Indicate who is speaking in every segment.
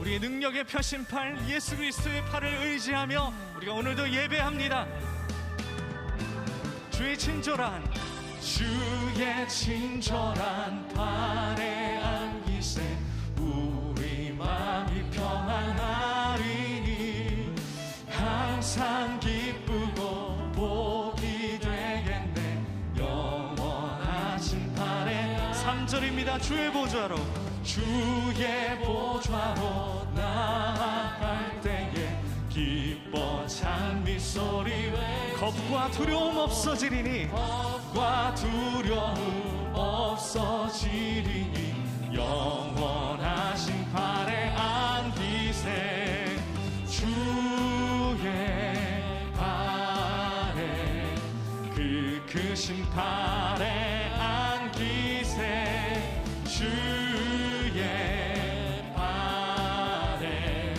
Speaker 1: 우리의 능력의 표심팔 예수 그리스도의 팔을 의지하며 우리가 오늘도 예배합니다. 주의 친절한 팔에 안기세 우리 마음이 평안하리니 항상 기쁘고 복이 되겠네 영원하신 팔에 3절입니다. 주의 보좌로 나아갈 때에 기뻐 찬미 소리 겁과 두려움 없어지리니 영원하신 팔에 안기세 주의 팔에 그 크신 팔에 안기세 주의 팔에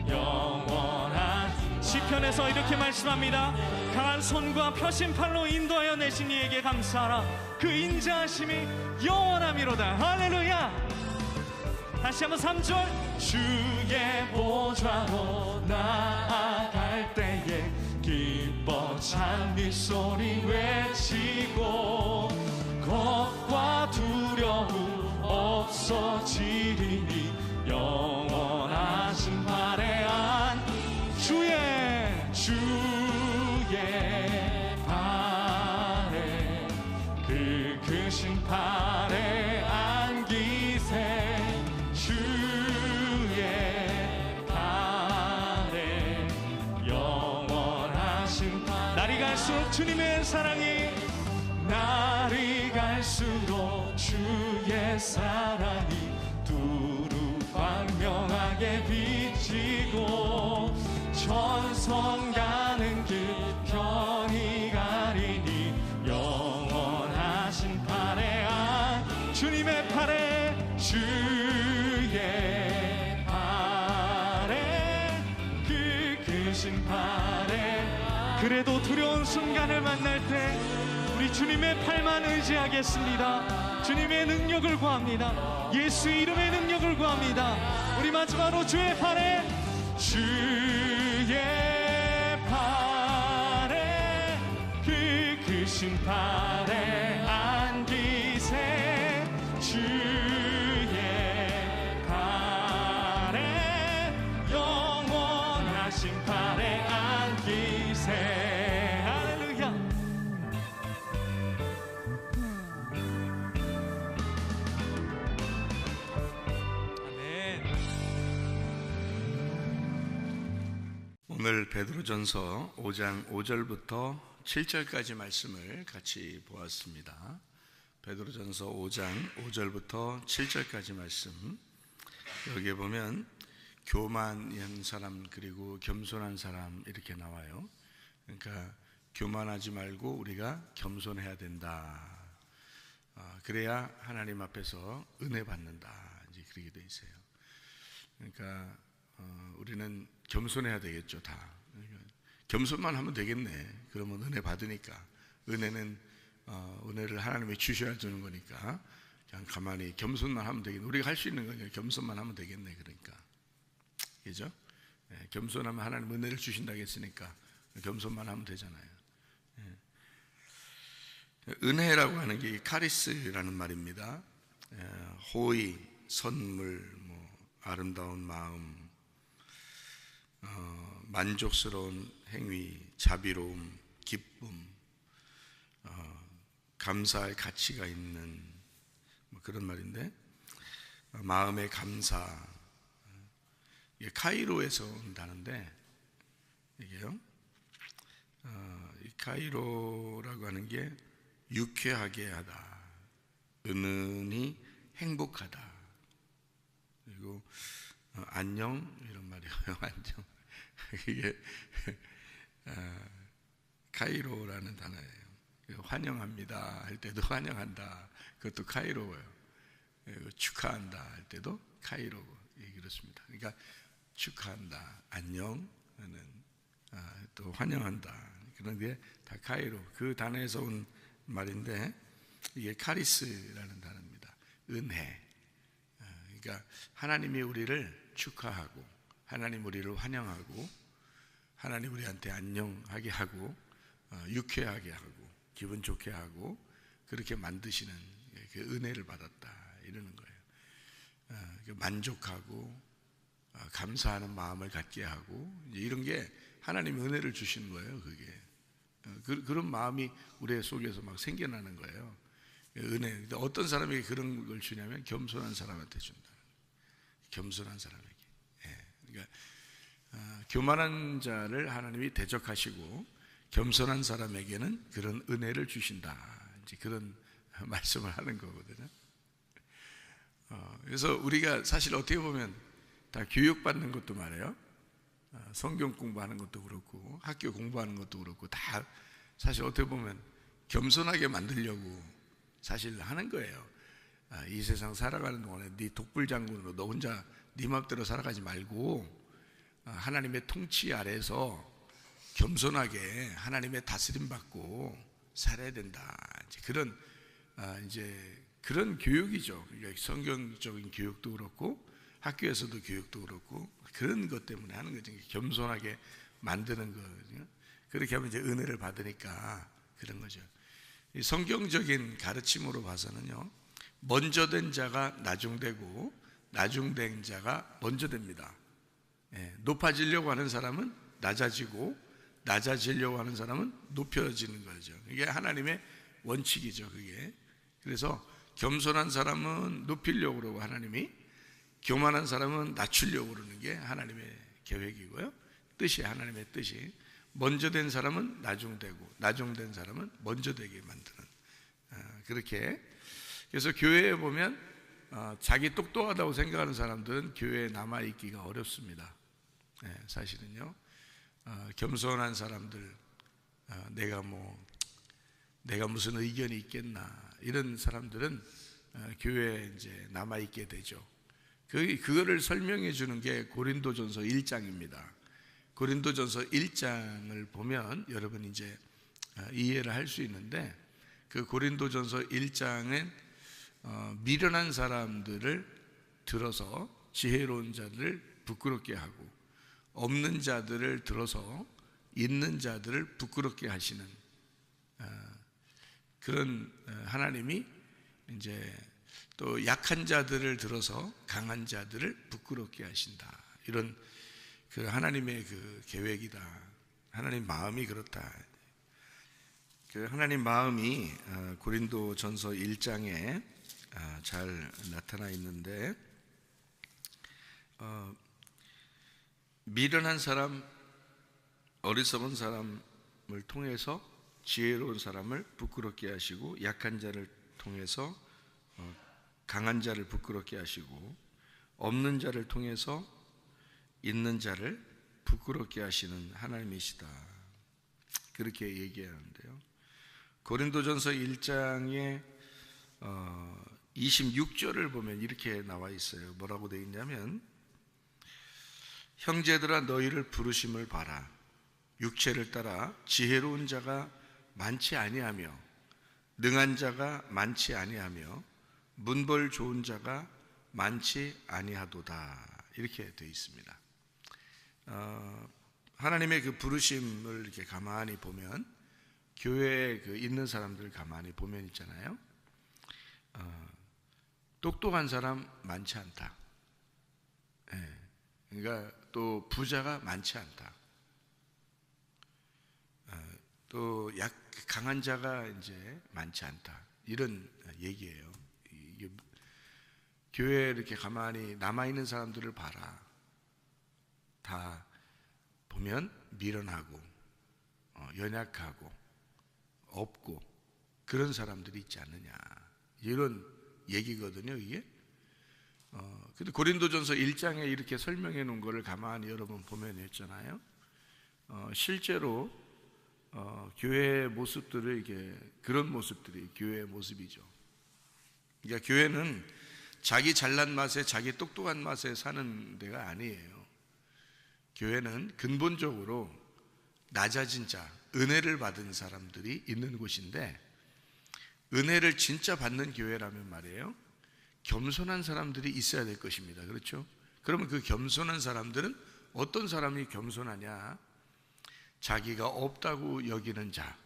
Speaker 1: 영원한 시편에서 이렇게 말씀합니다. 강한 손과 펴신 팔로 인도하여 내신 이에게 감사하라. 그 인자하심이 영원함이로다. 할렐루야. 다시 한번 3절 주의 보좌로 나아갈 때에 기뻐 찬미 소리 외치고 겁과 두려움 없어지리니 영원하신 팔에 안 주의 팔에 그 크신 팔에 안기세 주의 팔에 영원하신 날이 갈수록 주님의 사랑이 날이 갈수록 주의 사랑이 두루 광명하게 비치고 전선 가는 길 편히 가리니 영원하신 팔에 주님의 팔에 주의 팔에 그 크신 팔에 그래도 두려운 순간을 만날 때 우리 주님의 팔만 의지하겠습니다. 주님의 능력을 구합니다. 예수의 이름의 능력을 구합니다. 우리 마지막으로 주의 팔에 그 크신 팔에 안기세 주의 팔에 영원하신 팔에 안기세 할렐루야. 아멘.
Speaker 2: 오늘 베드로전서 5장 5절부터 7절까지 말씀을 같이 보았습니다. 베드로전서 5장 5절부터 7절까지 말씀. 여기에 보면 교만한 사람 그리고 겸손한 사람 이렇게 나와요. 그러니까 교만하지 말고 우리가 겸손해야 된다. 그래야 하나님 앞에서 은혜 받는다. 이제 그렇게 돼 있어요. 그러니까 우리는 겸손해야 되겠죠, 다. 겸손만 하면 되겠네. 그러면 은혜 받으니까. 은혜는 은혜를 하나님이 주셔야 주는 거니까 그냥 가만히 겸손만 하면 되겠네. 우리가 할 수 있는 건 겸손만 하면 되겠네. 그러니까 그죠? 네, 겸손하면 하나님 은혜를 주신다고 했으니까 겸손만 하면 되잖아요. 네. 은혜라고 하는 게 카리스라는 말입니다. 호의, 선물, 아름다운 마음, 만족스러운 행위, 자비로움, 기쁨, 감사할 가치가 있는 그런 말인데, 마음의 감사, 이게 카이로에서 온다는데, 이게요, 이 카이로라고 하는 게 유쾌하게 하다, 은은히 행복하다, 그리고 안녕 이런 말이에요. 안녕. 이게 카이로라는 단어예요. 환영합니다 할 때도 환영한다. 그것도 카이로예요. 축하한다 할 때도 카이로. 그렇습니다. 그러니까 축하한다, 안녕은 또 환영한다. 그런 게 다 카이로. 그 단어에서 온 말인데 이게 카리스라는 단어입니다. 은혜. 그러니까 하나님이 우리를 축하하고, 하나님 우리를 환영하고, 하나님 우리한테 안녕하게 하고, 유쾌하게 하고, 기분 좋게 하고, 그렇게 만드시는 그 은혜를 받았다 이러는 거예요. 만족하고 감사하는 마음을 갖게 하고, 이런 게 하나님이 은혜를 주시는 거예요. 그게 그런 마음이 우리 속에서 막 생겨나는 거예요. 은혜. 어떤 사람에게 그런 걸 주냐면 겸손한 사람한테 준다. 겸손한 사람에게. 그러니까 교만한 자를 하나님이 대적하시고 겸손한 사람에게는 그런 은혜를 주신다. 이제 그런 말씀을 하는 거거든요. 그래서 우리가 사실 어떻게 보면 다 교육받는 것도 말이에요. 성경 공부하는 것도 그렇고 학교 공부하는 것도 그렇고 다 사실 어떻게 보면 겸손하게 만들려고 사실 하는 거예요. 이 세상 살아가는 동안에 네 독불장군으로 너 혼자 네 맘대로 살아가지 말고 하나님의 통치 아래서 겸손하게 하나님의 다스림 받고 살아야 된다. 이제 그런 교육이죠. 성경적인 교육도 그렇고 학교에서도 교육도 그렇고 그런 것 때문에 하는 거죠. 겸손하게 만드는 거거든요. 그렇게 하면 이제 은혜를 받으니까 그런 거죠. 이 성경적인 가르침으로 봐서는요, 먼저 된 자가 나중되고 나중된 자가 먼저 됩니다. 높아지려고 하는 사람은 낮아지고 낮아지려고 하는 사람은 높여지는 거죠. 이게 하나님의 원칙이죠. 그게. 그래서 겸손한 사람은 높이려고 그러고 하나님이, 교만한 사람은 낮추려고 그러는 게 하나님의 계획이고요. 뜻이, 하나님의 뜻이. 먼저 된 사람은 나중되고 나중된 사람은 먼저 되게 만드는, 그렇게. 그래서 교회에 보면 자기 똑똑하다고 생각하는 사람들은 교회에 남아있기가 어렵습니다. 사실은요, 겸손한 사람들, 내가 무슨 의견이 있겠나 이런 사람들은 교회에 이제 남아있게 되죠. 그거를 설명해 주는 게 고린도전서 1장입니다. 고린도전서 1장을 보면 여러분 이제 이해를 할 수 있는데, 그 고린도전서 1장엔 미련한 사람들을 들어서 지혜로운 자들을 부끄럽게 하고, 없는 자들을 들어서 있는 자들을 부끄럽게 하시는 그런 하나님이 이제 또 약한 자들을 들어서 강한 자들을 부끄럽게 하신다. 이런 그 하나님의 그 계획이다. 하나님 마음이 그렇다. 그 하나님 마음이 고린도전서 1장에 잘 나타나 있는데, 미련한 사람, 어리석은 사람을 통해서 지혜로운 사람을 부끄럽게 하시고, 약한 자를 통해서 강한 자를 부끄럽게 하시고, 없는 자를 통해서 있는 자를 부끄럽게 하시는 하나님이시다. 그렇게 얘기하는데요. 고린도전서 1장의 26절을 보면 이렇게 나와 있어요. 뭐라고 되어 있냐면, 형제들아 너희를 부르심을 봐라. 육체를 따라 지혜로운 자가 많지 아니하며 능한 자가 많지 아니하며 문벌 좋은 자가 많지 아니하도다. 이렇게 되어 있습니다. 하나님의 그 부르심을 이렇게 가만히 보면, 교회에 그 있는 사람들 가만히 보면 있잖아요. 똑똑한 사람 많지 않다. 그러니까 또 부자가 많지 않다. 또 강한 자가 이제 많지 않다. 이런 얘기예요. 교회에 이렇게 가만히 남아있는 사람들을 봐라. 다 보면 미련하고 연약하고 없고 그런 사람들이 있지 않느냐, 이런 얘기거든요. 이게 근데 고린도전서 1장에 이렇게 설명해 놓은 거를 가만히 여러분 보면 있잖아요. 실제로 교회의 모습들을, 이게 그런 모습들이 교회의 모습이죠. 그러니까 교회는 자기 잘난 맛에, 자기 똑똑한 맛에 사는 데가 아니에요. 교회는 근본적으로 낮아진 자, 은혜를 받은 사람들이 있는 곳인데, 은혜를 진짜 받는 교회라면 말이에요, 겸손한 사람들이 있어야 될 것입니다. 그렇죠? 그러면 그 겸손한 사람들은 어떤 사람이 겸손하냐? 자기가 없다고 여기는 자,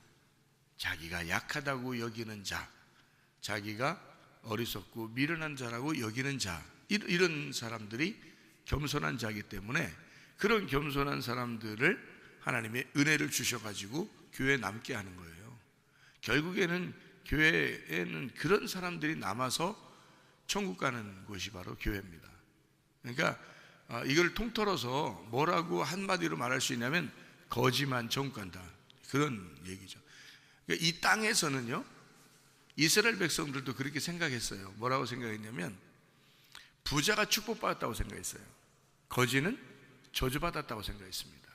Speaker 2: 자기가 약하다고 여기는 자, 자기가 어리석고 미련한 자라고 여기는 자, 이런 사람들이 겸손한 자이기 때문에 그런 겸손한 사람들을 하나님의 은혜를 주셔가지고 교회에 남게 하는 거예요. 결국에는 교회에는 그런 사람들이 남아서 천국 가는 곳이 바로 교회입니다. 그러니까 이걸 통틀어서 뭐라고 한마디로 말할 수 있냐면 거지만 천국 간다, 그런 얘기죠. 그러니까 이 땅에서는요, 이스라엘 백성들도 그렇게 생각했어요. 뭐라고 생각했냐면 부자가 축복받았다고 생각했어요. 거지는 저주받았다고 생각했습니다.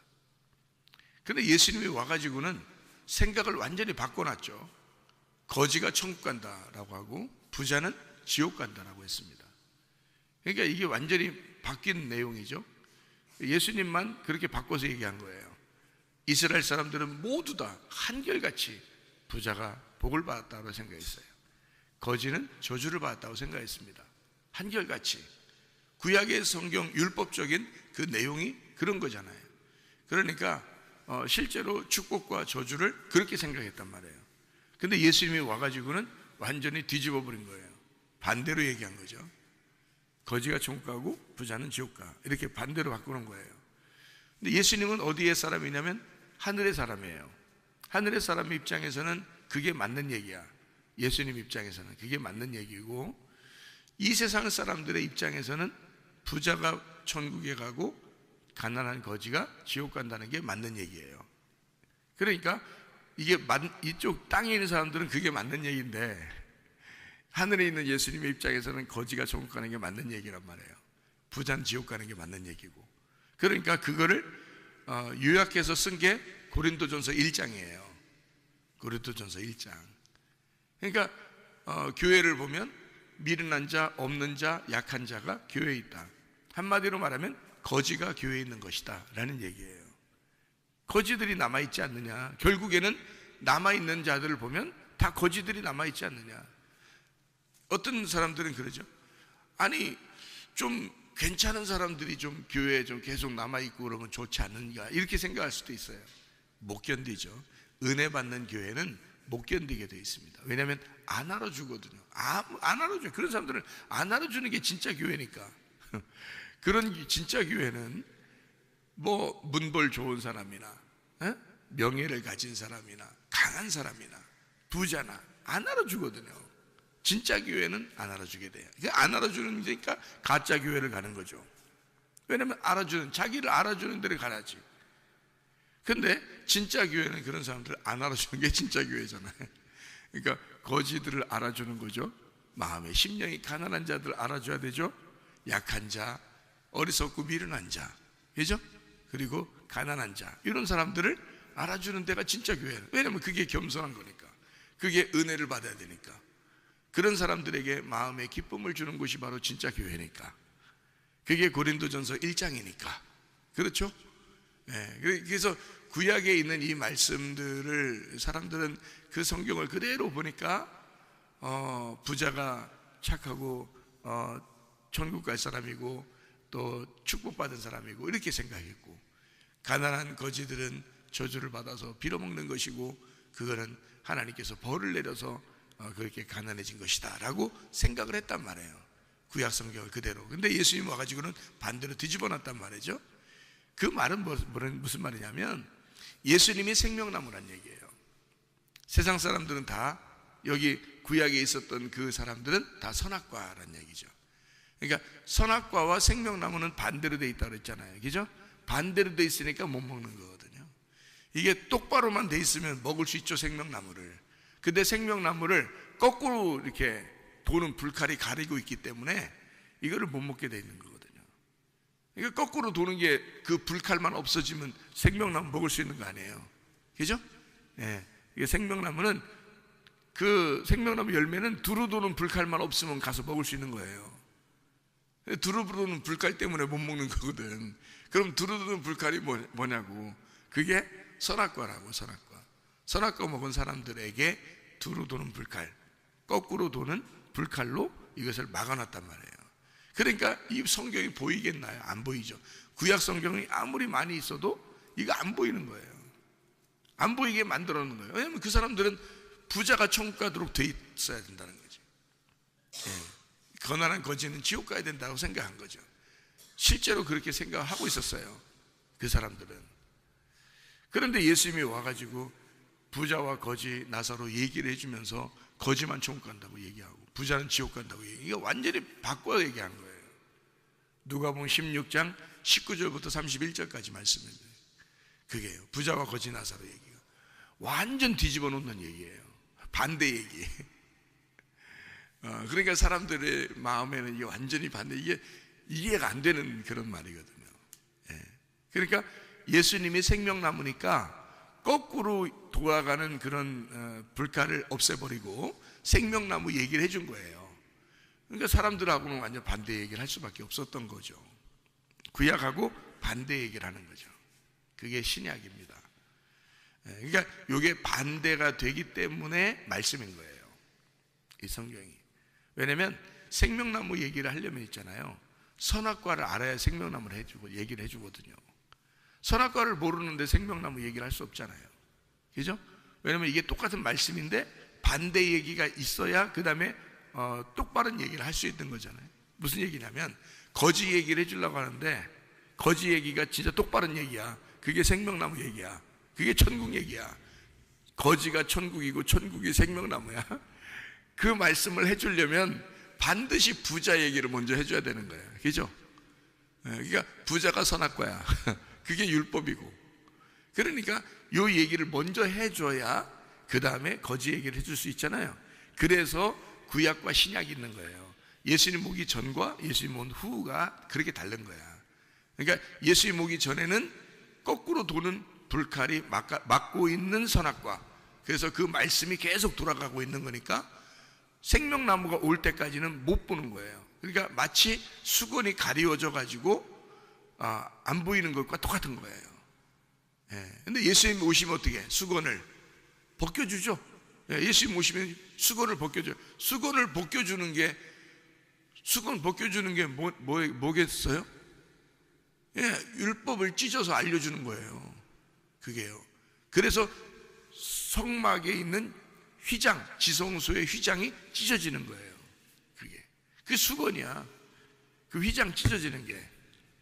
Speaker 2: 그런데 예수님이 와가지고는 생각을 완전히 바꿔놨죠. 거지가 천국 간다라고 하고 부자는 지옥 간다라고 했습니다. 그러니까 이게 완전히 바뀐 내용이죠. 예수님만 그렇게 바꿔서 얘기한 거예요. 이스라엘 사람들은 모두 다 한결같이 부자가 복을 받았다고 생각했어요. 거지는 저주를 받았다고 생각했습니다. 한결같이. 구약의 성경 율법적인 그 내용이 그런 거잖아요. 그러니까 실제로 축복과 저주를 그렇게 생각했단 말이에요. 근데 예수님이 와가지고는 완전히 뒤집어 버린 거예요. 반대로 얘기한 거죠. 거지가 천국 가고 부자는 지옥 가, 이렇게 반대로 바꾸는 거예요. 근데 예수님은 어디의 사람이냐면 하늘의 사람이에요. 하늘의 사람의 입장에서는 그게 맞는 얘기야. 예수님 입장에서는 그게 맞는 얘기고, 이 세상 사람들의 입장에서는 부자가 천국에 가고 가난한 거지가 지옥 간다는 게 맞는 얘기예요. 그러니까 이게 이쪽 땅에 있는 사람들은 그게 맞는 얘기인데 하늘에 있는 예수님의 입장에서는 거지가 천국 가는 게 맞는 얘기란 말이에요. 부자는 지옥 가는 게 맞는 얘기고. 그러니까 그거를 요약해서 쓴 게 고린도전서 1장이에요. 고린도전서 1장. 그러니까 교회를 보면 미련한 자, 없는 자, 약한 자가 교회에 있다. 한마디로 말하면 거지가 교회에 있는 것이다 라는 얘기예요. 거지들이 남아있지 않느냐. 결국에는 남아있는 자들을 보면 다 거지들이 남아있지 않느냐. 어떤 사람들은 그러죠. 아니 좀 괜찮은 사람들이 좀 교회에 좀 계속 남아있고 그러면 좋지 않은가, 이렇게 생각할 수도 있어요. 못 견디죠. 은혜 받는 교회는 못 견디게 되어 있습니다. 왜냐하면 안 알아주거든요. 안 알아줘요. 그런 사람들은 안 알아주는 게 진짜 교회니까. 그런 진짜 교회는 뭐 문벌 좋은 사람이나 명예를 가진 사람이나 강한 사람이나 부자나 안 알아주거든요. 진짜 교회는 안 알아주게 돼요. 안 알아주는 데니까 가짜 교회를 가는 거죠. 왜냐하면 자기를 알아주는 데를 가야지. 근데 진짜 교회는 그런 사람들을 안 알아주는 게 진짜 교회잖아요. 그러니까 거지들을 알아주는 거죠. 마음에 심령이 가난한 자들 알아줘야 되죠. 약한 자, 어리석고 미련한 자, 그죠? 그리고 가난한 자, 이런 사람들을 알아주는 데가 진짜 교회예요. 왜냐하면 그게 겸손한 거니까, 그게 은혜를 받아야 되니까. 그런 사람들에게 마음의 기쁨을 주는 곳이 바로 진짜 교회니까. 그게 고린도전서 1장이니까. 그렇죠? 네, 그래서 구약에 있는 이 말씀들을 사람들은 그 성경을 그대로 보니까 부자가 착하고 천국 갈 사람이고 또 축복받은 사람이고 이렇게 생각했고, 가난한 거지들은 저주를 받아서 빌어먹는 것이고 그거는 하나님께서 벌을 내려서 그렇게 가난해진 것이다 라고 생각을 했단 말이에요. 구약 성경을 그대로. 근데 예수님 와가지고는 반대로 뒤집어 놨단 말이죠. 그 말은 무슨 말이냐면 예수님이 생명나무란 얘기예요. 세상 사람들은 다, 여기 구약에 있었던 그 사람들은 다 선악과란 얘기죠. 그러니까 선악과와 생명나무는 반대로 돼 있다고 그랬잖아요. 그죠? 반대로 돼 있으니까 못 먹는 거거든요. 이게 똑바로만 돼 있으면 먹을 수 있죠, 생명나무를. 근데 생명나무를 거꾸로 이렇게 도는 불칼이 가리고 있기 때문에 이거를 못 먹게 돼 있는 거거든요. 이게 거꾸로 도는 게 그 불칼만 없어지면 생명나무 먹을 수 있는 거 아니에요. 그죠? 예. 이게 생명나무는 그 생명나무 열매는 두루 도는 불칼만 없으면 가서 먹을 수 있는 거예요. 두루 도는 불칼 때문에 못 먹는 거거든. 그럼 두루 도는 불칼이 뭐냐고. 그게 선악과라고, 선악과. 선악과 먹은 사람들에게 두루 도는 불칼, 거꾸로 도는 불칼로 이것을 막아놨단 말이에요. 그러니까 이 성경이 보이겠나요? 안 보이죠. 구약 성경이 아무리 많이 있어도 이거 안 보이는 거예요. 안 보이게 만들어 놓은 거예요. 왜냐하면 그 사람들은 부자가 천국 가도록 돼 있어야 된다는 거죠. 가난한 거지는 지옥 가야 된다고 생각한 거죠. 실제로 그렇게 생각하고 있었어요, 그 사람들은. 그런데 예수님이 와가지고 부자와 거지 나사로 얘기를 해주면서 거지만 천국 간다고 얘기하고 부자는 지옥 간다고 얘기하고, 이거 완전히 바꿔 얘기한 거예요. 누가복음 16장 19절부터 31절까지 말씀입니다. 그게요, 부자와 거지 나사로 얘기가 완전 뒤집어 놓는 얘기예요. 반대 얘기. 그러니까 사람들의 마음에는 이게 완전히 반대, 이게 이해가 안 되는 그런 말이거든요. 그러니까 예수님이 생명나무니까 거꾸로 돌아가는 그런 불가를 없애버리고 생명나무 얘기를 해준 거예요. 그러니까 사람들하고는 완전 반대 얘기를 할 수밖에 없었던 거죠. 구약하고 반대 얘기를 하는 거죠. 그게 신약입니다. 그러니까 이게 반대가 되기 때문에 말씀인 거예요, 이 성경이. 왜냐하면 생명나무 얘기를 하려면 있잖아요, 선악과를 알아야 생명나무를 해주고 얘기를 해주거든요. 선악과를 모르는데 생명나무 얘기를 할 수 없잖아요. 그죠? 왜냐하면 이게 똑같은 말씀인데 반대 얘기가 있어야 그 다음에 똑바른 얘기를 할 수 있는 거잖아요. 무슨 얘기냐면 거지 얘기를 해주려고 하는데 거지 얘기가 진짜 똑바른 얘기야. 그게 생명나무 얘기야. 그게 천국 얘기야. 거지가 천국이고 천국이 생명나무야. 그 말씀을 해주려면 반드시 부자 얘기를 먼저 해줘야 되는 거예요. 그죠? 그러니까 부자가 선악과야. 그게 율법이고. 그러니까 요 얘기를 먼저 해줘야 그 다음에 거지 얘기를 해줄 수 있잖아요. 그래서 구약과 신약이 있는 거예요. 예수님 오기 전과 예수님 온 후가 그렇게 다른 거야. 그러니까 예수님 오기 전에는 거꾸로 도는 불칼이 막고 있는 선악과, 그래서 그 말씀이 계속 돌아가고 있는 거니까 생명나무가 올 때까지는 못 보는 거예요. 그러니까 마치 수건이 가리워져 가지고 안 보이는 것과 똑같은 거예요. 근데 예수님 오시면 어떻게 수건을 벗겨주죠. 예수님 오시면 수건을 벗겨줘요. 수건 벗겨주는 게 뭐겠어요? 율법을 찢어서 알려주는 거예요. 그게요. 그래서 성막에 있는 휘장, 지성소의 휘장이 찢어지는 거예요. 그게 수건이야. 그 휘장 찢어지는 게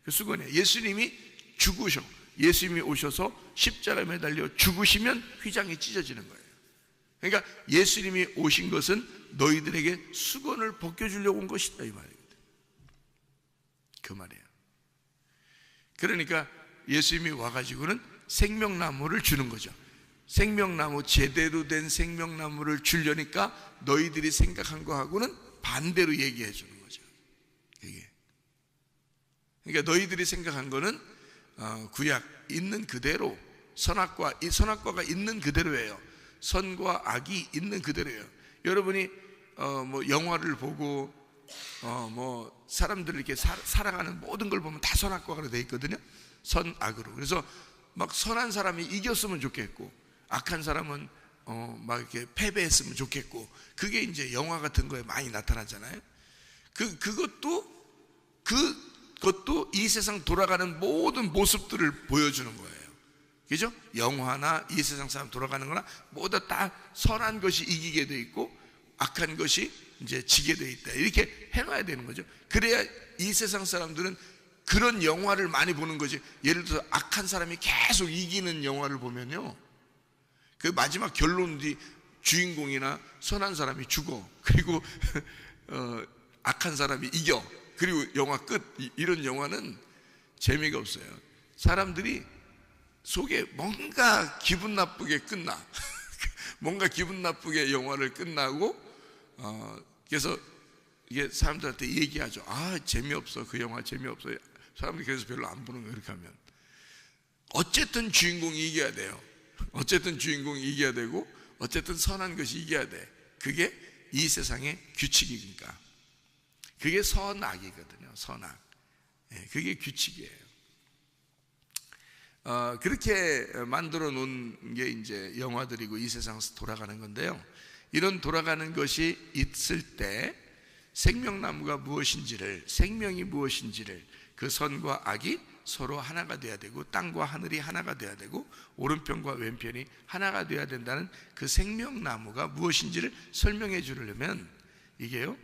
Speaker 2: 그 수건이야. 예수님이 죽으셔. 예수님이 오셔서 십자가에 매달려 죽으시면 휘장이 찢어지는 거예요. 그러니까 예수님이 오신 것은 너희들에게 수건을 벗겨주려고 온 것이다, 이 말입니다. 그 말이에요. 그러니까 예수님이 와가지고는 생명나무를 주는 거죠. 생명나무, 제대로 된 생명나무를 주려니까 너희들이 생각한 거하고는 반대로 얘기해 주는 거죠. 이게. 그러니까 너희들이 생각한 거는 구약 있는 그대로, 선악과가 있는 그대로예요. 선과 악이 있는 그대로예요. 여러분이 뭐 영화를 보고 뭐 사람들이 이렇게 살아가는 모든 걸 보면 다 선악과로 돼 있거든요. 선악으로. 그래서 막 선한 사람이 이겼으면 좋겠고 악한 사람은 막 이렇게 패배했으면 좋겠고, 그게 이제 영화 같은 거에 많이 나타나잖아요. 그것도 이 세상 돌아가는 모든 모습들을 보여주는 거예요. 그죠? 영화나 이 세상 사람 돌아가는 거나 모두 다 선한 것이 이기게 돼 있고 악한 것이 이제 지게 돼 있다, 이렇게 해놔야 되는 거죠. 그래야 이 세상 사람들은 그런 영화를 많이 보는 거지. 예를 들어서 악한 사람이 계속 이기는 영화를 보면요, 그 마지막 결론 뒤 주인공이나 선한 사람이 죽어, 그리고 악한 사람이 이겨, 그리고 영화 끝. 이런 영화는 재미가 없어요. 사람들이 속에 뭔가 기분 나쁘게 끝나. 뭔가 기분 나쁘게 영화를 끝나고 그래서 이게 사람들한테 얘기하죠. 재미없어, 그 영화 재미없어. 사람들이 그래서 별로 안 보는 거예요. 그렇게 하면 어쨌든 주인공이 이겨야 돼요. 어쨌든 주인공이 이겨야 되고 어쨌든 선한 것이 이겨야 돼. 그게 이 세상의 규칙이니까. 그게 선악이거든요. 선악. 그게 규칙이에요. 그렇게 만들어 놓은 게 이제 영화들이고 이 세상에서 돌아가는 건데요. 이런 돌아가는 것이 있을 때 생명나무가 무엇인지를, 생명이 무엇인지를, 그 선과 악이 서로 하나가 돼야 되고 땅과 하늘이 하나가 돼야 되고 오른편과 왼편이 하나가 돼야 된다는 그 생명나무가 무엇인지를 설명해 주려면 이게요,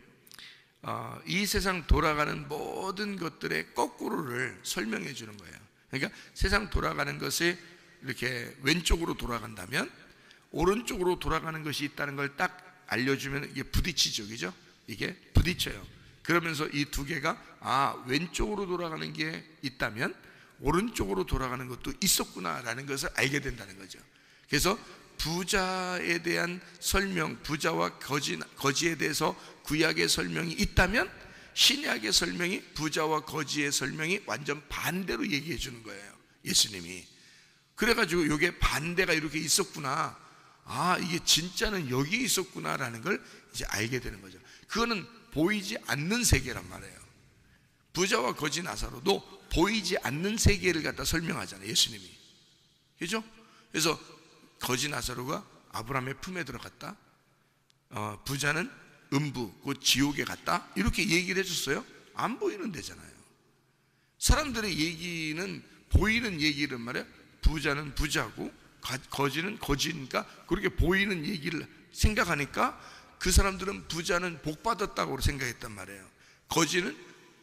Speaker 2: 이 세상 돌아가는 모든 것들의 거꾸로를 설명해 주는 거예요. 그러니까 세상 돌아가는 것이 이렇게 왼쪽으로 돌아간다면 오른쪽으로 돌아가는 것이 있다는 걸 딱 알려주면 이게 부딪히죠, 그죠? 이게 부딪혀요. 그러면서 이 두 개가 왼쪽으로 돌아가는 게 있다면 오른쪽으로 돌아가는 것도 있었구나라는 것을 알게 된다는 거죠. 그래서 부자에 대한 설명, 부자와 거지에 대해서 구약의 설명이 있다면 신약의 설명이 부자와 거지의 설명이 완전 반대로 얘기해 주는 거예요, 예수님이. 그래가지고 이게 반대가 이렇게 있었구나, 이게 진짜는 여기 있었구나라는 걸 이제 알게 되는 거죠. 그거는 보이지 않는 세계란 말이에요. 부자와 거지 나사로도 보이지 않는 세계를 갖다 설명하잖아요, 예수님이. 그죠? 그래서 거지 나사로가 아브라함의 품에 들어갔다, 부자는 음부, 곧 지옥에 갔다, 이렇게 얘기를 해줬어요. 안 보이는 데잖아요. 사람들의 얘기는 보이는 얘기란 말이에요. 부자는 부자고 거지는 거지니까 그렇게 보이는 얘기를 생각하니까 그 사람들은 부자는 복 받았다고 생각했단 말이에요. 거지는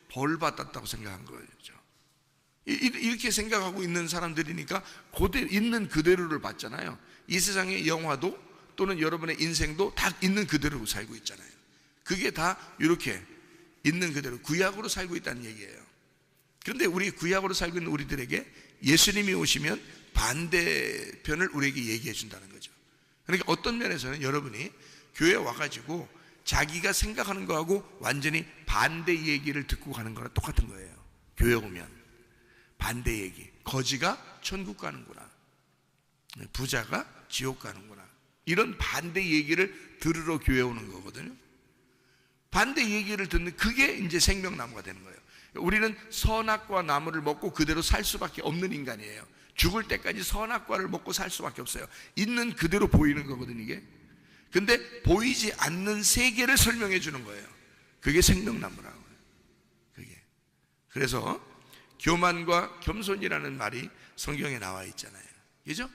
Speaker 2: 벌 받았다고 생각한 거죠. 이렇게 생각하고 있는 사람들이니까 있는 그대로를 봤잖아요. 이 세상의 영화도 또는 여러분의 인생도 다 있는 그대로 살고 있잖아요. 그게 다 이렇게 있는 그대로 구약으로 살고 있다는 얘기예요. 그런데 우리 구약으로 살고 있는 우리들에게 예수님이 오시면 반대편을 우리에게 얘기해 준다는 거죠. 그러니까 어떤 면에서는 여러분이 교회에 와가지고 자기가 생각하는 거하고 완전히 반대 얘기를 듣고 가는 거랑 똑같은 거예요. 교회 오면 반대 얘기, 거지가 천국 가는구나, 부자가 지옥 가는구나, 이런 반대 얘기를 들으러 교회 오는 거거든요. 반대 얘기를 듣는 그게 이제 생명나무가 되는 거예요. 우리는 선악과 나무를 먹고 그대로 살 수밖에 없는 인간이에요. 죽을 때까지 선악과를 먹고 살 수밖에 없어요. 있는 그대로 보이는 거거든요, 이게. 근데 보이지 않는 세계를 설명해 주는 거예요. 그게 생명나무라고. 그게. 그래서 교만과 겸손이라는 말이 성경에 나와 있잖아요. 그죠?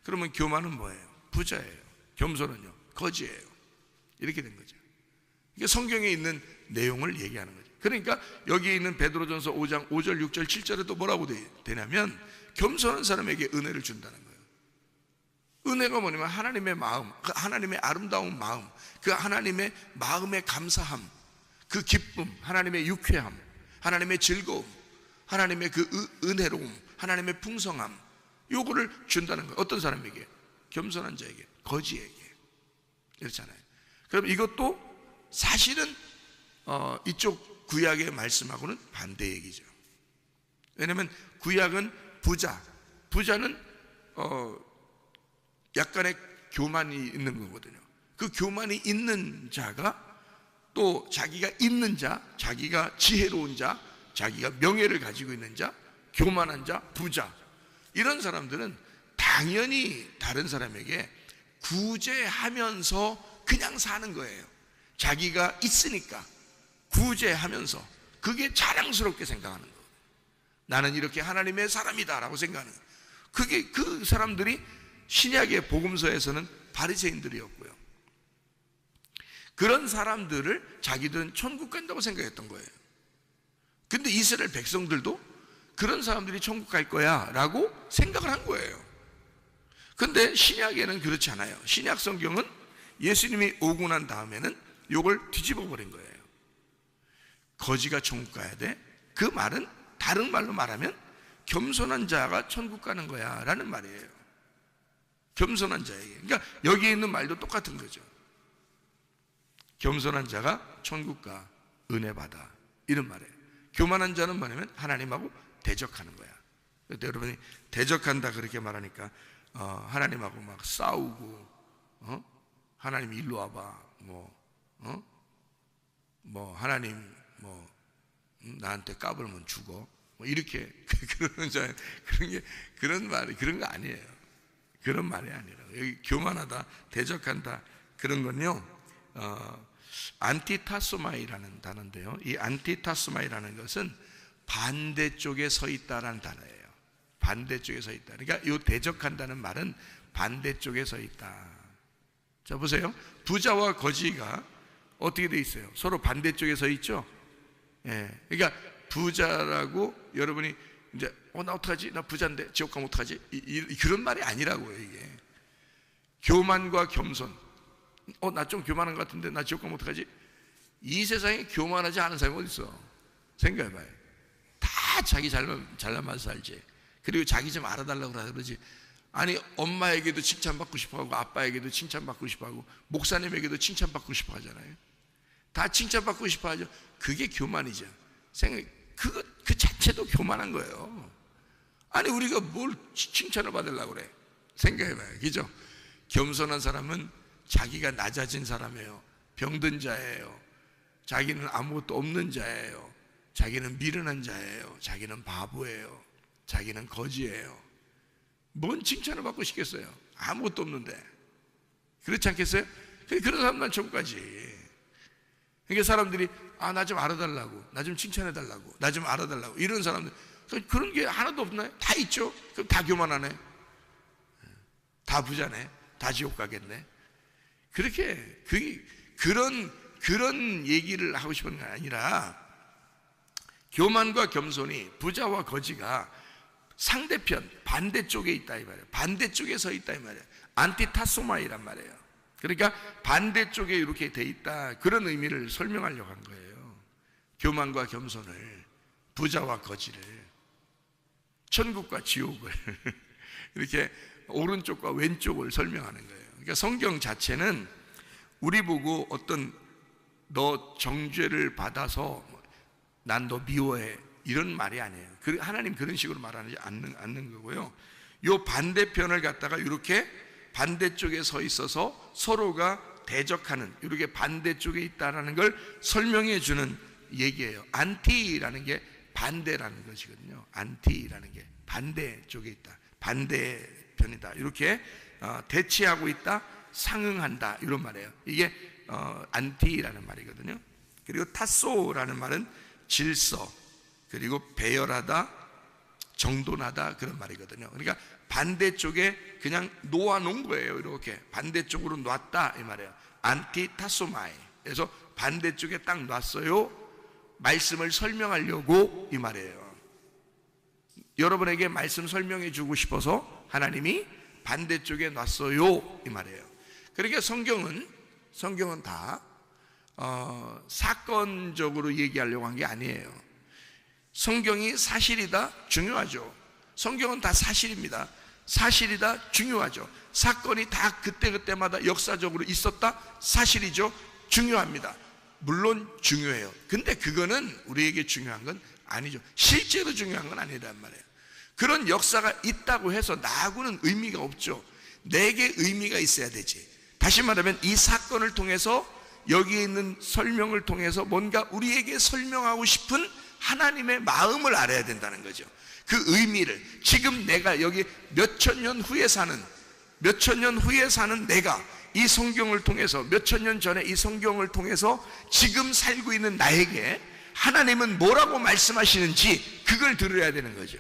Speaker 2: 그러면 교만은 뭐예요? 부자예요. 겸손은요? 거지예요. 이렇게 된 거죠. 이게 성경에 있는 내용을 얘기하는 거죠. 그러니까 여기 있는 베드로전서 5장 5절, 6절, 7절에 또 뭐라고 되냐면 겸손한 사람에게 은혜를 준다는 거예요. 은혜가 뭐냐면 하나님의 마음, 그 하나님의 아름다운 마음, 그 하나님의 마음의 감사함, 그 기쁨, 하나님의 유쾌함, 하나님의 즐거움, 하나님의 그 은혜로움, 하나님의 풍성함, 요거를 준다는 거예요. 어떤 사람에게? 겸손한 자에게, 거지에게. 이렇잖아요. 그럼 이것도 사실은 이쪽 구약의 말씀하고는 반대 얘기죠. 왜냐하면 구약은 부자는 약간의 교만이 있는 거거든요. 그 교만이 있는 자가 또 자기가 있는 자, 자기가 지혜로운 자, 자기가 명예를 가지고 있는 자, 교만한 자, 부자, 이런 사람들은 당연히 다른 사람에게 구제하면서 그냥 사는 거예요. 자기가 있으니까 구제하면서 그게 자랑스럽게 생각하는 거예요. 나는 이렇게 하나님의 사람이다 라고 생각하는 거예요. 그게 그 사람들이 신약의 복음서에서는 바리새인들이었고요. 그런 사람들을 자기들은 천국 간다고 생각했던 거예요. 근데 이스라엘 백성들도 그런 사람들이 천국 갈 거야 라고 생각을 한 거예요. 근데 신약에는 그렇지 않아요. 신약 성경은 예수님이 오고 난 다음에는 이걸 뒤집어 버린 거예요. 거지가 천국 가야 돼. 그 말은 다른 말로 말하면 겸손한 자가 천국 가는 거야 라는 말이에요. 겸손한 자에게. 그러니까 여기에 있는 말도 똑같은 거죠. 겸손한 자가 천국 가, 은혜 받아, 이런 말이에요. 교만한 자는 뭐냐면 하나님하고 대적하는 거야. 그런데 여러분이 대적한다 그렇게 말하니까 하나님하고 막 싸우고, 하나님 일로 와봐, 하나님 나한테 까불면 죽어, 이렇게 그러는 자, 그런 말이 그런 거 아니에요. 그런 말이 아니라 여기 교만하다, 대적한다 그런 건요, 안티타소마이라는 단어인데요. 이 안티타소마이라는 것은 반대쪽에 서 있다라는 단어예요. 반대쪽에 서 있다. 그러니까 이 대적한다는 말은 반대쪽에 서 있다. 자, 보세요. 부자와 거지가 어떻게 돼 있어요? 서로 반대쪽에 서 있죠? 예. 그러니까 부자라고 여러분이 이제 나 어떡하지? 나 부자인데 지옥 가면 어떡하지? 그런 말이 아니라고요, 이게. 교만과 겸손. 나 좀 교만한 것 같은데 나 지옥 가면 어떡하지? 이 세상에 교만하지 않은 사람이 어디 있어? 생각해봐요. 다 자기 잘나만 살지. 그리고 자기 좀 알아달라고 그러지. 아니, 엄마에게도 칭찬받고 싶어하고 아빠에게도 칭찬받고 싶어하고 목사님에게도 칭찬받고 싶어하잖아요. 다 칭찬받고 싶어하죠. 그게 교만이죠. 그 자체도 교만한 거예요. 아니, 우리가 뭘 칭찬을 받으려고 그래? 생각해봐요. 그죠? 겸손한 사람은 자기가 낮아진 사람이에요. 병든 자예요. 자기는 아무것도 없는 자예요. 자기는 미련한 자예요. 자기는 바보예요. 자기는 거지예요. 뭔 칭찬을 받고 싶겠어요? 아무것도 없는데. 그렇지 않겠어요? 그런 사람만 천국 가지. 그러니까 사람들이 나 좀 알아달라고, 나 좀 칭찬해달라고, 나 좀 알아달라고, 이런 사람들, 그런 게 하나도 없나요? 다 있죠. 그럼 다 교만하네, 다 부자네, 다 지옥 가겠네. 그렇게 그런 얘기를 하고 싶은 게 아니라, 교만과 겸손이, 부자와 거지가 상대편 반대쪽에 있다 이 말이에요. 반대쪽에 서 있다 이 말이에요. 안티타소마이란 말이에요. 그러니까 반대쪽에 이렇게 돼 있다, 그런 의미를 설명하려고 한 거예요. 교만과 겸손을, 부자와 거지를, 천국과 지옥을 이렇게 오른쪽과 왼쪽을 설명하는 거예요. 그러니까 성경 자체는 우리 보고 어떤 너 정죄를 받아서 난 너 미워해 이런 말이 아니에요. 하나님 그런 식으로 말하지 않는 거고요. 요 반대편을 갖다가 이렇게 반대쪽에 서 있어서 서로가 대적하는, 이렇게 반대쪽에 있다라는 걸 설명해 주는 얘기예요. 안티라는 게 반대라는 것이거든요. 안티라는 게 반대쪽에 있다, 반대편이다, 이렇게 대치하고 있다, 상응한다, 이런 말이에요. 이게 안티라는 말이거든요. 그리고 타소라는 말은 질서, 그리고 배열하다, 정돈하다, 그런 말이거든요. 그러니까 반대쪽에 그냥 놓아놓은 거예요. 이렇게 반대쪽으로 놨다 이 말이에요. 안티타소마이. 그래서 반대쪽에 딱 놨어요. 말씀을 설명하려고 이 말이에요. 여러분에게 말씀 설명해 주고 싶어서 하나님이 반대쪽에 놨어요 이 말이에요. 그러니까 성경은 다 사건적으로 얘기하려고 한 게 아니에요. 성경이 사실이다, 중요하죠. 성경은 다 사실입니다. 사실이다, 중요하죠. 사건이 다 그때그때마다 역사적으로 있었다, 사실이죠, 중요합니다. 물론 중요해요. 근데 그거는 우리에게 중요한 건 아니죠. 실제로 중요한 건 아니란 말이에요. 그런 역사가 있다고 해서 나하고는 의미가 없죠. 내게 의미가 있어야 되지. 다시 말하면 이 사건을 통해서, 여기에 있는 설명을 통해서 뭔가 우리에게 설명하고 싶은 하나님의 마음을 알아야 된다는 거죠. 그 의미를, 지금 내가 여기 몇천 년 후에 사는 내가 이 성경을 통해서, 몇천 년 전에 이 성경을 통해서 지금 살고 있는 나에게 하나님은 뭐라고 말씀하시는지 그걸 들어야 되는 거죠.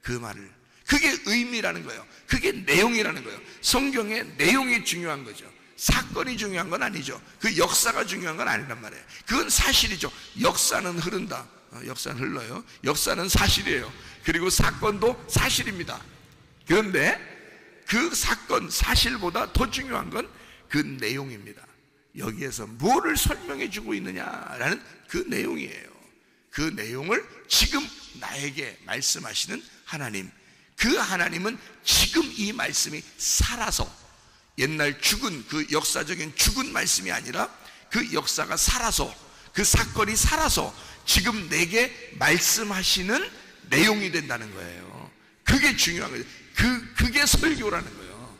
Speaker 2: 그 말을, 그게 의미라는 거예요. 그게 내용이라는 거예요. 성경의 내용이 중요한 거죠. 사건이 중요한 건 아니죠. 그 역사가 중요한 건 아니란 말이에요. 그건 사실이죠. 역사는 흐른다, 역사는 흘러요. 역사는 사실이에요. 그리고 사건도 사실입니다. 그런데 그 사건, 사실보다 더 중요한 건 그 내용입니다. 여기에서 뭐를 설명해 주고 있느냐라는 그 내용이에요. 그 내용을 지금 나에게 말씀하시는 하나님, 그 하나님은 지금 이 말씀이 살아서, 옛날 죽은, 그 역사적인 죽은 말씀이 아니라 그 역사가 살아서, 그 사건이 살아서 지금 내게 말씀하시는 내용이 된다는 거예요. 그게 중요한 거예요. 그게 설교라는 거예요.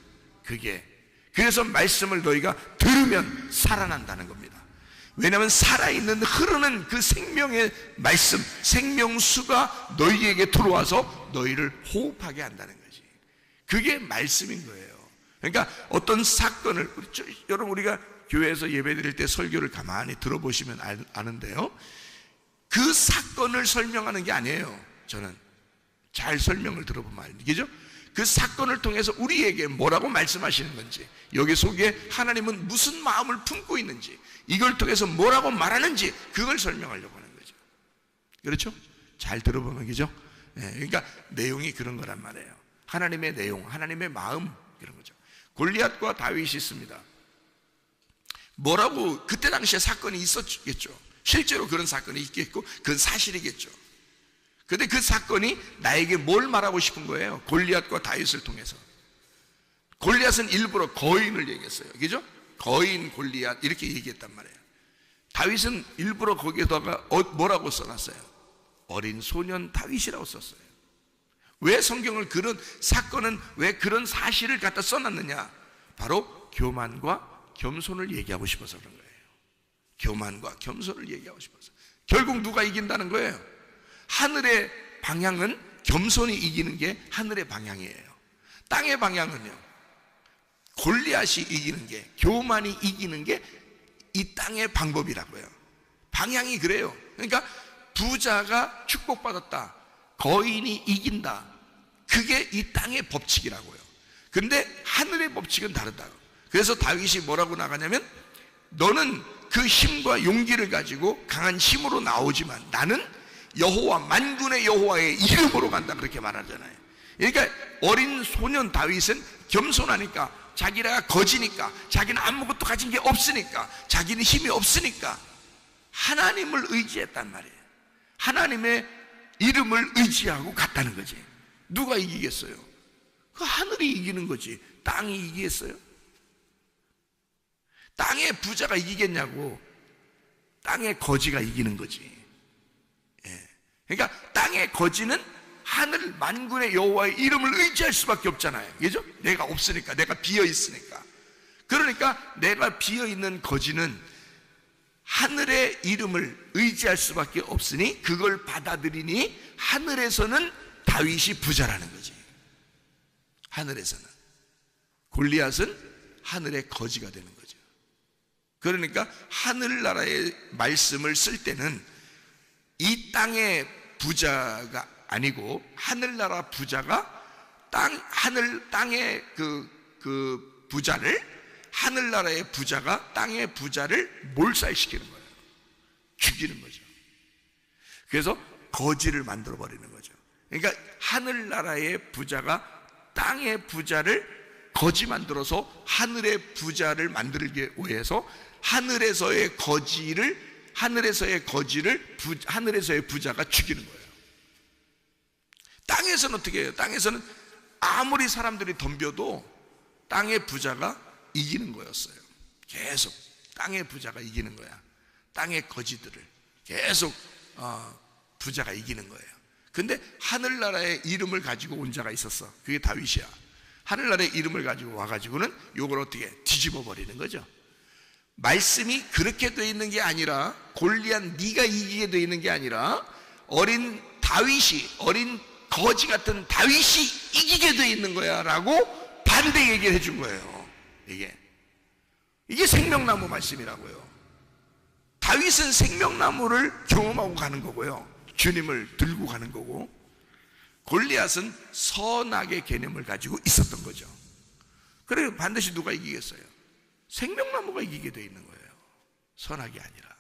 Speaker 2: 그래서 말씀을 너희가 들으면 살아난다는 겁니다. 왜냐하면 살아있는, 흐르는 그 생명의 말씀, 생명수가 너희에게 들어와서 너희를 호흡하게 한다는 거지. 그게 말씀인 거예요. 그러니까 어떤 사건을, 여러분 우리가 교회에서 예배드릴 때 설교를 가만히 들어보시면 아는데요, 그 사건을 설명하는 게 아니에요. 저는 잘 설명을 들어보면 알겠죠? 그 사건을 통해서 우리에게 뭐라고 말씀하시는 건지, 여기 속에 하나님은 무슨 마음을 품고 있는지, 이걸 통해서 뭐라고 말하는지, 그걸 설명하려고 하는 거죠. 그렇죠? 잘 들어보면 그죠? 그러니까 내용이 그런 거란 말이에요. 하나님의 내용, 하나님의 마음, 그런 거죠. 골리앗과 다윗이 있습니다. 뭐라고, 그때 당시에 사건이 있었겠죠. 실제로 그런 사건이 있겠고 그건 사실이겠죠. 그런데 그 사건이 나에게 뭘 말하고 싶은 거예요? 골리앗과 다윗을 통해서. 골리앗은 일부러 거인을 얘기했어요. 그죠? 거인 골리앗 이렇게 얘기했단 말이에요. 다윗은 일부러 거기에다가 뭐라고 써놨어요? 어린 소년 다윗이라고 썼어요. 왜 성경을 그런 사건은 왜 그런 사실을 갖다 써놨느냐? 바로 교만과 겸손을 얘기하고 싶어서 그런 거예요. 교만과 겸손을 얘기하고 싶어서. 결국 누가 이긴다는 거예요? 하늘의 방향은 겸손이 이기는 게 하늘의 방향이에요. 땅의 방향은요, 골리앗이 이기는 게, 교만이 이기는 게 이 땅의 방법이라고요. 방향이 그래요. 그러니까 부자가 축복받았다, 거인이 이긴다, 그게 이 땅의 법칙이라고요. 근데 하늘의 법칙은 다르다고. 그래서 다윗이 뭐라고 나가냐면, 너는 그 힘과 용기를 가지고 강한 힘으로 나오지만 나는 여호와, 만군의 여호와의 이름으로 간다, 그렇게 말하잖아요. 그러니까 어린 소년 다윗은 겸손하니까, 자기가 거지니까, 자기는 아무것도 가진 게 없으니까, 자기는 힘이 없으니까 하나님을 의지했단 말이에요. 하나님의 이름을 의지하고 갔다는 거지. 누가 이기겠어요? 그 하늘이 이기는 거지. 땅이 이기겠어요? 땅의 부자가 이기겠냐고. 땅의 거지가 이기는 거지. 그러니까 땅의 거지는 하늘 만군의 여호와의 이름을 의지할 수밖에 없잖아요. 그죠? 내가 없으니까, 내가 비어 있으니까. 그러니까 내가 비어 있는 거지는 하늘의 이름을 의지할 수밖에 없으니 그걸 받아들이니 하늘에서는 다윗이 부자라는 거지. 하늘에서는. 골리앗은 하늘의 거지가 되는 거죠. 그러니까 하늘나라의 말씀을 쓸 때는 이 땅의 부자가 아니고 하늘나라 부자가 땅의 그 부자를, 하늘나라의 부자가 땅의 부자를 몰살시키는 거예요. 죽이는 거죠. 그래서 거지를 만들어 버리는 거죠. 그러니까 하늘나라의 부자가 땅의 부자를 거지 만들어서 하늘의 부자를 만들기 위해서 하늘에서의 부자가 죽이는 거예요. 땅에서는 어떻게 해요? 땅에서는 아무리 사람들이 덤벼도 땅의 부자가 이기는 거였어요. 계속 땅의 부자가 이기는 거야. 땅의 거지들을 계속 부자가 이기는 거예요. 근데 하늘나라의 이름을 가지고 온 자가 있었어. 그게 다윗이야. 하늘나라의 이름을 가지고 와가지고는 요걸 어떻게 뒤집어 버리는 거죠. 말씀이 그렇게 돼 있는 게 아니라, 골리앗 네가 이기게 돼 있는 게 아니라, 어린 거지 같은 다윗이 이기게 돼 있는 거야 라고 반대 얘기를 해준 거예요. 이게 생명나무 말씀이라고요. 다윗은 생명나무를 경험하고 가는 거고요, 주님을 들고 가는 거고, 골리앗은 선악의 개념을 가지고 있었던 거죠. 그래서 반드시 누가 이기겠어요? 생명나무가 이기게 돼 있는 거예요, 선악이 아니라.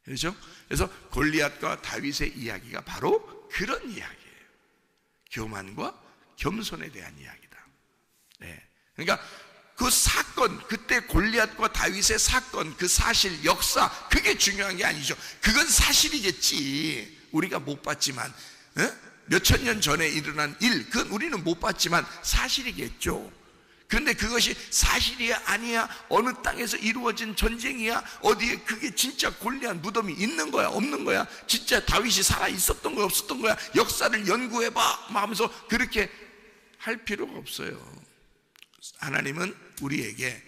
Speaker 2: 그렇죠? 그래서 골리앗과 다윗의 이야기가 바로 그런 이야기예요. 교만과 겸손에 대한 이야기다. 그러니까 그 사건, 그때 골리앗과 다윗의 사건, 그 사실, 역사, 그게 중요한 게 아니죠. 그건 사실이겠지. 우리가 못 봤지만, 몇천 년 전에 일어난 일, 그건 우리는 못 봤지만 사실이겠죠. 그런데 그것이 사실이야 아니야, 어느 땅에서 이루어진 전쟁이야, 어디에 그게 진짜 골리앗 무덤이 있는 거야 없는 거야, 진짜 다윗이 살아 있었던 거야 없었던 거야, 역사를 연구해봐 하면서 그렇게 할 필요가 없어요. 하나님은 우리에게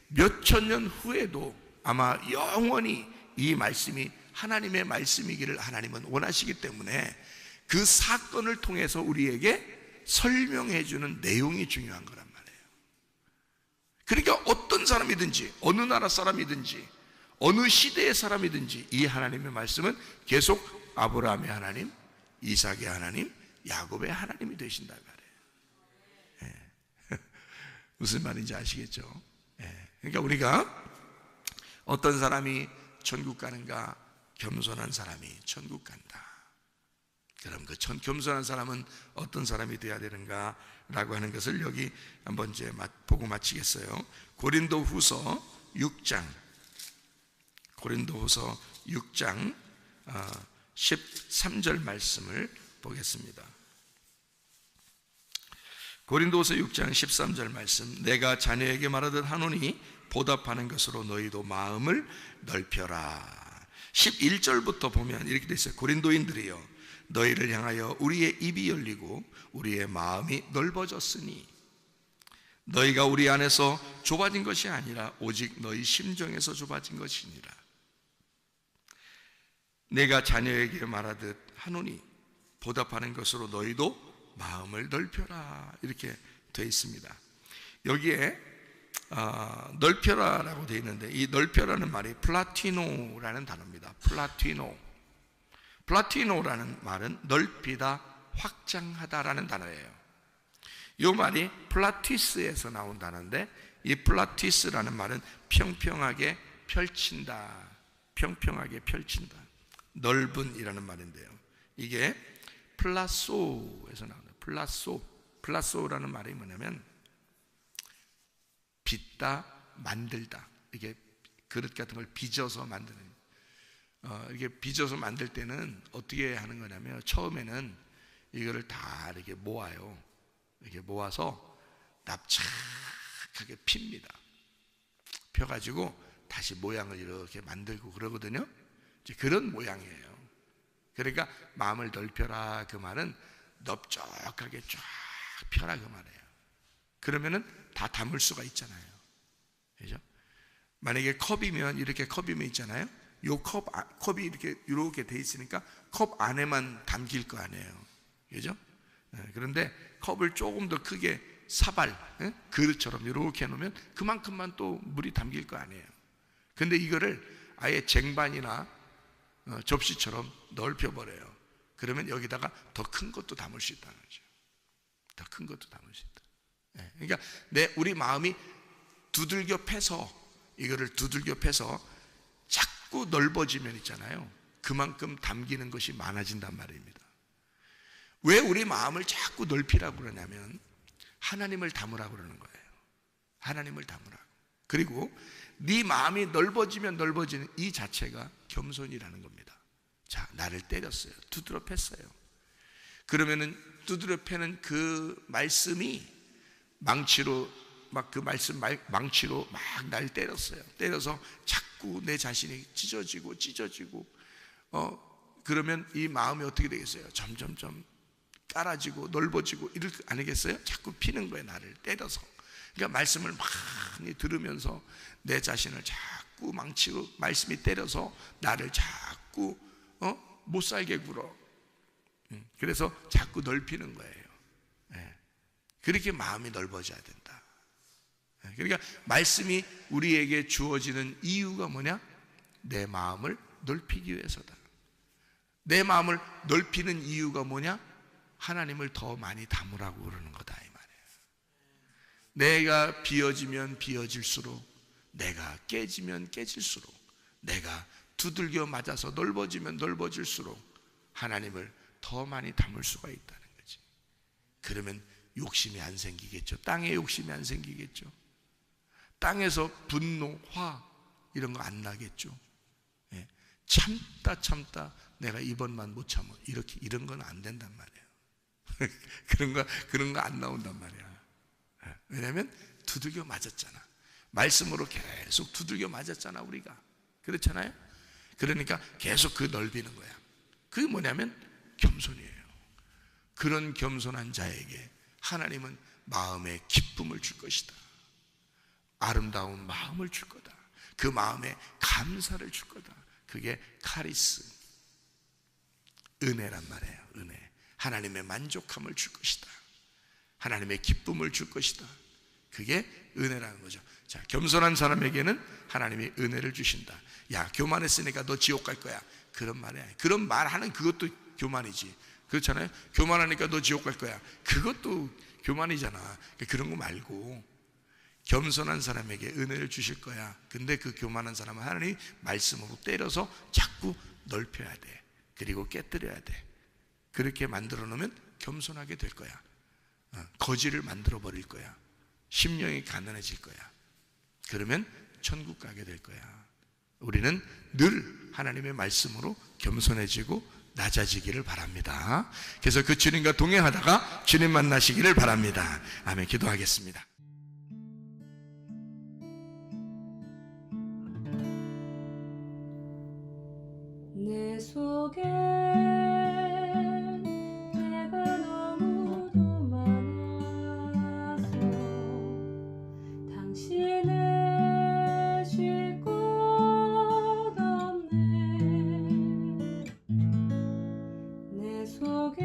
Speaker 2: 몇천 년 후에도 아마 영원히 이 말씀이 하나님의 말씀이기를 하나님은 원하시기 때문에 그 사건을 통해서 우리에게 설명해 주는 내용이 중요한 거란 말이에요. 그러니까 어떤 사람이든지, 어느 나라 사람이든지, 어느 시대의 사람이든지 이 하나님의 말씀은 계속 아브라함의 하나님, 이삭의 하나님, 야곱의 하나님이 되신다 말이에요. 무슨 말인지 아시겠죠? 그러니까 우리가 어떤 사람이 천국 가는가? 겸손한 사람이 천국 간다. 그럼 그 겸손한 사람은 어떤 사람이 되어야 되는가? 라고 하는 것을 여기 한번 이제 보고 마치겠어요. 고린도후서 6장 13절 말씀을 보겠습니다. 고린도후서 6장 13절 말씀. 내가 자녀에게 말하듯 하노니 보답하는 것으로 너희도 마음을 넓혀라. 11절부터 보면 이렇게 돼 있어요. 고린도인들이여, 너희를 향하여 우리의 입이 열리고 우리의 마음이 넓어졌으니 너희가 우리 안에서 좁아진 것이 아니라 오직 너희 심정에서 좁아진 것이니라. 내가 자녀에게 말하듯 하노니 보답하는 것으로 너희도 마음을 넓혀라. 이렇게 되어 있습니다. 여기에 넓혀라라고 되어 있는데, 이 넓혀라는 말이 플라티노라는 단어입니다. 플라티노라는 말은 넓히다, 확장하다라는 단어예요. 이 말이 플라티스에서 나온 단어인데, 이 플라티스라는 말은 평평하게 펼친다, 평평하게 펼친다, 넓은이라는 말인데요. 이게 플라소에서 나옵니다. 플라소라는 말이 뭐냐면 빚다, 만들다. 이게 그릇 같은 걸 빚어서 만드는, 이게 빚어서 만들 때는 어떻게 하는 거냐면, 처음에는 이거를 다 이렇게 모아요. 이렇게 모아서 납작하게 핍니다. 펴가지고 다시 모양을 이렇게 만들고 그러거든요. 이제 그런 모양이에요. 그러니까 마음을 넓혀라, 그 말은 넓적하게 쫙 펴라, 그 말이에요. 그러면은 다 담을 수가 있잖아요. 그죠? 만약에 컵이면, 이렇게 컵이면 있잖아요. 요 컵이 이렇게 돼 있으니까 컵 안에만 담길 거 아니에요. 그죠? 그런데 컵을 조금 더 크게 사발, 그릇처럼 이렇게 해놓으면 그만큼만 또 물이 담길 거 아니에요. 근데 이거를 아예 쟁반이나 접시처럼 넓혀버려요. 그러면 여기다가 더 큰 것도 담을 수 있다는 거죠. 더 큰 것도 담을 수 있다. 그러니까 우리 마음이 두들겨 패서, 이거를 두들겨 패서 자꾸 넓어지면 있잖아요. 그만큼 담기는 것이 많아진단 말입니다. 왜 우리 마음을 자꾸 넓히라고 그러냐면 하나님을 담으라고 그러는 거예요. 하나님을 담으라고. 그리고 네 마음이 넓어지면 넓어지는 이 자체가 겸손이라는 겁니다. 자, 나를 때렸어요. 두드려 팼어요. 그러면은 두드려 패는 그 말씀이 망치로 막 날 때렸어요. 때려서 자꾸 내 자신이 찢어지고 그러면 이 마음이 어떻게 되겠어요? 점점점 깔아지고 넓어지고 이럴 거 아니겠어요? 자꾸 피는 거예요. 나를 때려서. 그러니까 말씀을 많이 들으면서 내 자신을 자꾸 망치로 말씀이 때려서 나를 자꾸 못 살게 굴어. 그래서 자꾸 넓히는 거예요. 그렇게 마음이 넓어져야 된다. 그러니까 말씀이 우리에게 주어지는 이유가 뭐냐? 내 마음을 넓히기 위해서다. 내 마음을 넓히는 이유가 뭐냐? 하나님을 더 많이 담으라고 그러는 거다, 이 말이에요. 내가 비어지면 비어질수록, 내가 깨지면 깨질수록, 내가 두들겨 맞아서 넓어지면 넓어질수록 하나님을 더 많이 담을 수가 있다는 거지. 그러면 욕심이 안 생기겠죠. 땅에 욕심이 안 생기겠죠. 땅에서 분노, 화 이런 거 안 나겠죠. 참다 내가 이번만 못 참아, 이런 건 안 된단 말이에요. 그런 거 안 나온단 말이야. 왜냐하면 두들겨 맞았잖아. 말씀으로 계속 두들겨 맞았잖아, 우리가. 그렇잖아요. 그러니까 계속 그 넓이는 거야. 그게 뭐냐면 겸손이에요. 그런 겸손한 자에게 하나님은 마음의 기쁨을 줄 것이다. 아름다운 마음을 줄 거다. 그 마음에 감사를 줄 거다. 그게 카리스, 은혜란 말이에요. 은혜. 하나님의 만족함을 줄 것이다. 하나님의 기쁨을 줄 것이다. 그게 은혜라는 거죠. 자, 겸손한 사람에게는 하나님이 은혜를 주신다. 야, 교만했으니까 너 지옥 갈 거야. 그런 말이 아니에요. 그런 말 하는 그것도 교만이지. 그렇잖아요. 교만하니까 너 지옥 갈 거야. 그것도 교만이잖아. 그런 거 말고 겸손한 사람에게 은혜를 주실 거야. 근데 그 교만한 사람은 하나님이 말씀으로 때려서 자꾸 넓혀야 돼. 그리고 깨뜨려야 돼. 그렇게 만들어 놓으면 겸손하게 될 거야. 거지를 만들어 버릴 거야. 심령이 가난해질 거야. 그러면 천국 가게 될 거야. 우리는 늘 하나님의 말씀으로 겸손해지고 낮아지기를 바랍니다. 그래서 그 주님과 동행하다가 주님 만나시기를 바랍니다. 아멘. 기도하겠습니다.
Speaker 3: 내 속에 내가 너무도 많아서 당신을 쉴 곳 없네. 내 속에